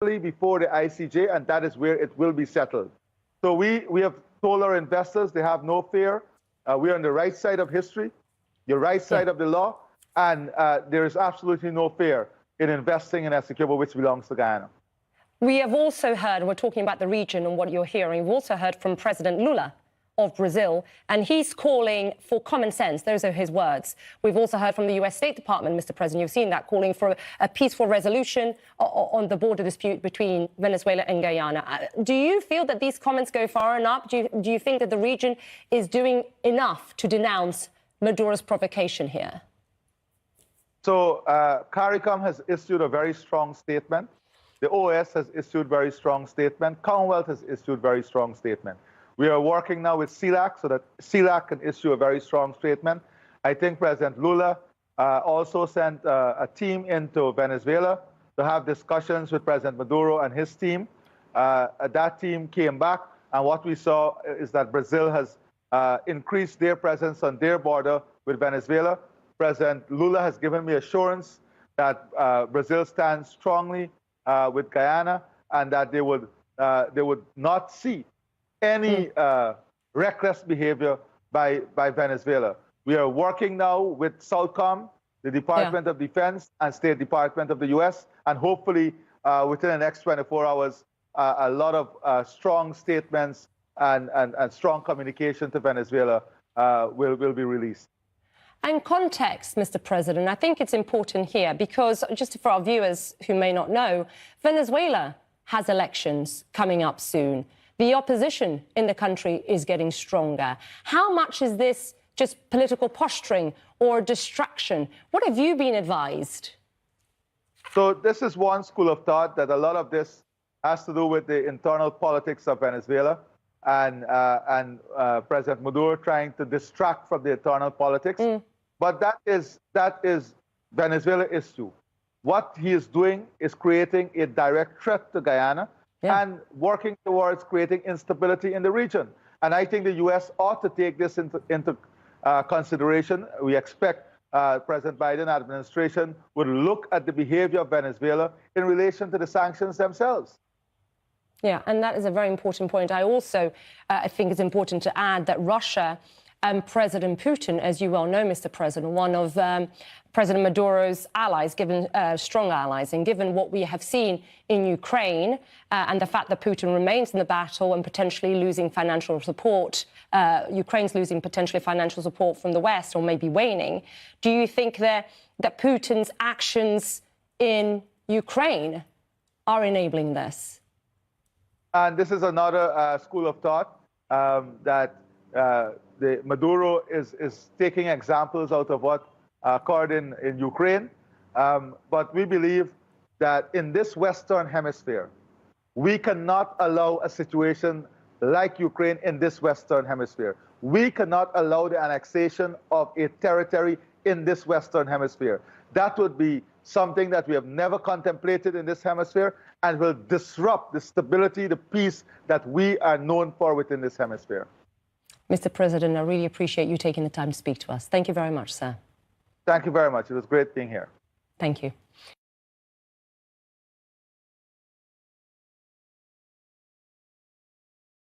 before the ICJ, and that is where it will be settled. So we have told our investors they have no fear. We're on the right side of history, the right side of the law, and there is absolutely no fear in investing in Essequibo, which belongs to Guyana. We have also heard, we're talking about the region and what you're hearing, we've also heard from President Lula of Brazil, and he's calling for common sense. Those are his words. We've also heard from the US State Department, Mr. President, you've seen that, calling for a peaceful resolution on the border dispute between Venezuela and Guyana. Do you feel that these comments go far enough? Do you think that the region is doing enough to denounce Maduro's provocation here? So CARICOM has issued a very strong statement. The OAS has issued very strong statement. Commonwealth has issued very strong statement. We are working now with CELAC so that CELAC can issue a very strong statement. I think President Lula also sent a team into Venezuela to have discussions with President Maduro and his team. That team came back, and what we saw is that Brazil has increased their presence on their border with Venezuela. President Lula has given me assurance that Brazil stands strongly with Guyana, and that they would not see any reckless behavior by Venezuela. We are working now with SOUTHCOM, the Department of Defense, and State Department of the US, and hopefully within the next 24 hours, a lot of strong statements and strong communication to Venezuela will be released. And context, Mr. President, I think it's important here because, just for our viewers who may not know, Venezuela has elections coming up soon. The opposition in the country is getting stronger. How much is this just political posturing or distraction? What have you been advised? So this is one school of thought, that a lot of this has to do with the internal politics of Venezuela and President Maduro trying to distract from the internal politics. But that is Venezuela issue. What he is doing is creating a direct threat to Guyana and working towards creating instability in the region. And I think the U.S. ought to take this into consideration. We expect President Biden administration would look at the behavior of Venezuela in relation to the sanctions themselves. Yeah, and that is a very important point. I also I think it's important to add that Russia and President Putin, as you well know, Mr. President, one of President Maduro's allies, strong allies, and given what we have seen in Ukraine and the fact that Putin remains in the battle and potentially losing financial support, Ukraine's losing potentially financial support from the West or maybe waning, do you think that Putin's actions in Ukraine are enabling this? And this is another school of thought that Maduro is taking examples out of what occurred in Ukraine. But we believe that in this Western Hemisphere, we cannot allow a situation like Ukraine in this Western Hemisphere. We cannot allow the annexation of a territory in this Western Hemisphere. That would be something that we have never contemplated in this hemisphere and will disrupt the stability, the peace that we are known for within this hemisphere. Mr. President, I really appreciate you taking the time to speak to us. Thank you very much, sir. Thank you very much. It was great being here. Thank you.